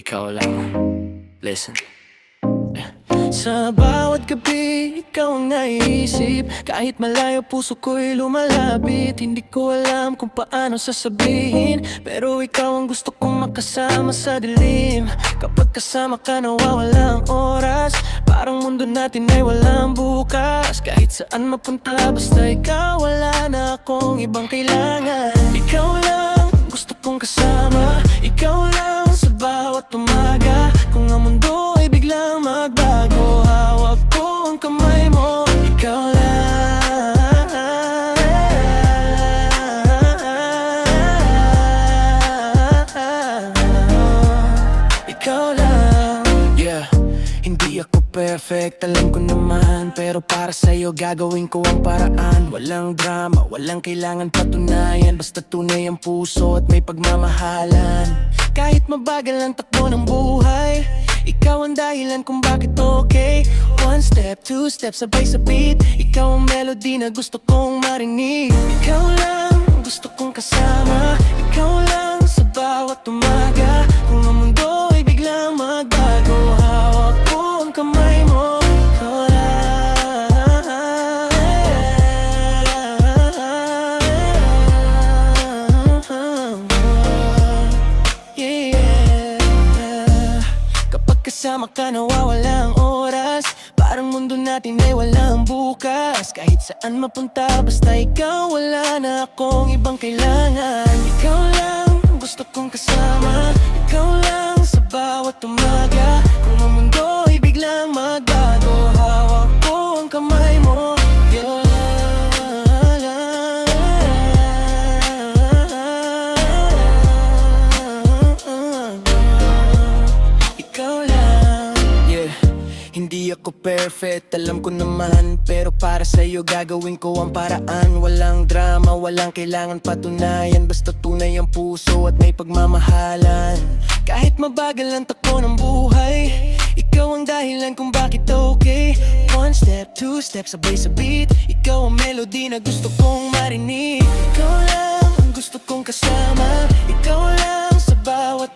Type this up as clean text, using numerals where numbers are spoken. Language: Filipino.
ikaw lang. Listen. Sa bawat gabi, ikaw ang naiisip. Kahit malayo puso ko'y lumalapit. Hindi ko alam kung paano sasabihin, pero ikaw ang gusto kong makasama sa dilim. Kapag kasama ka nawawala ang oras, parang mundo natin ay walang bukas. Kahit saan mapunta basta ikaw, wala na akong ibang kailangan. Ikaw lang gusto kong kasama, ikaw lang sa bawat umaga. Kung ang mundo ay biglang magbago, hawak ko ang kamay mo. Ikaw lang, ikaw lang. Yeah, hindi ako perfect, alam ko naman, pero para sa'yo gagawin ko ang paraan. Walang drama, walang kailangan patunayan, basta tunay ang puso at may pagmamahalan. Kahit mabagal ang takbo ng buhay, ikaw ang dahilan kung bakit okay. One step, two steps, sabay sa beat. Ikaw ang melody na gusto kong marinig. Ikaw lang ang gusto kong kasama, ikaw lang sa bawat umaga. Kung ang mundo ay biglang magbago, hawak ko ang kamay mo. Ikaw lang, yeah. Kapag kasama ka nawawala ang oras, parang mundo natin ay walang bukas. Kahit saan mapunta basta ikaw, wala na akong ibang kailangan. Ikaw lang ang gusto kong kasama, ikaw lang sa bawat umaga. Kung ang mundo ay biglang magbago, hawak ko ang kamay mo. Ikaw lang, ikaw lang. Yeah, hindi ako perfect, alam ko naman, pero para sa'yo gagawin ko ang paraan. Walang drama, walang kailangan patunayan, basta tunay ang puso at may pagmamahalan. Kahit mabagal ang takbo ng buhay, ikaw ang dahilan kung bakit okay. One step, two steps, sabay sa beat. Ikaw ang melody na gusto kong marinig. Ikaw lang ang gusto kong kasama, ikaw lang sa bawat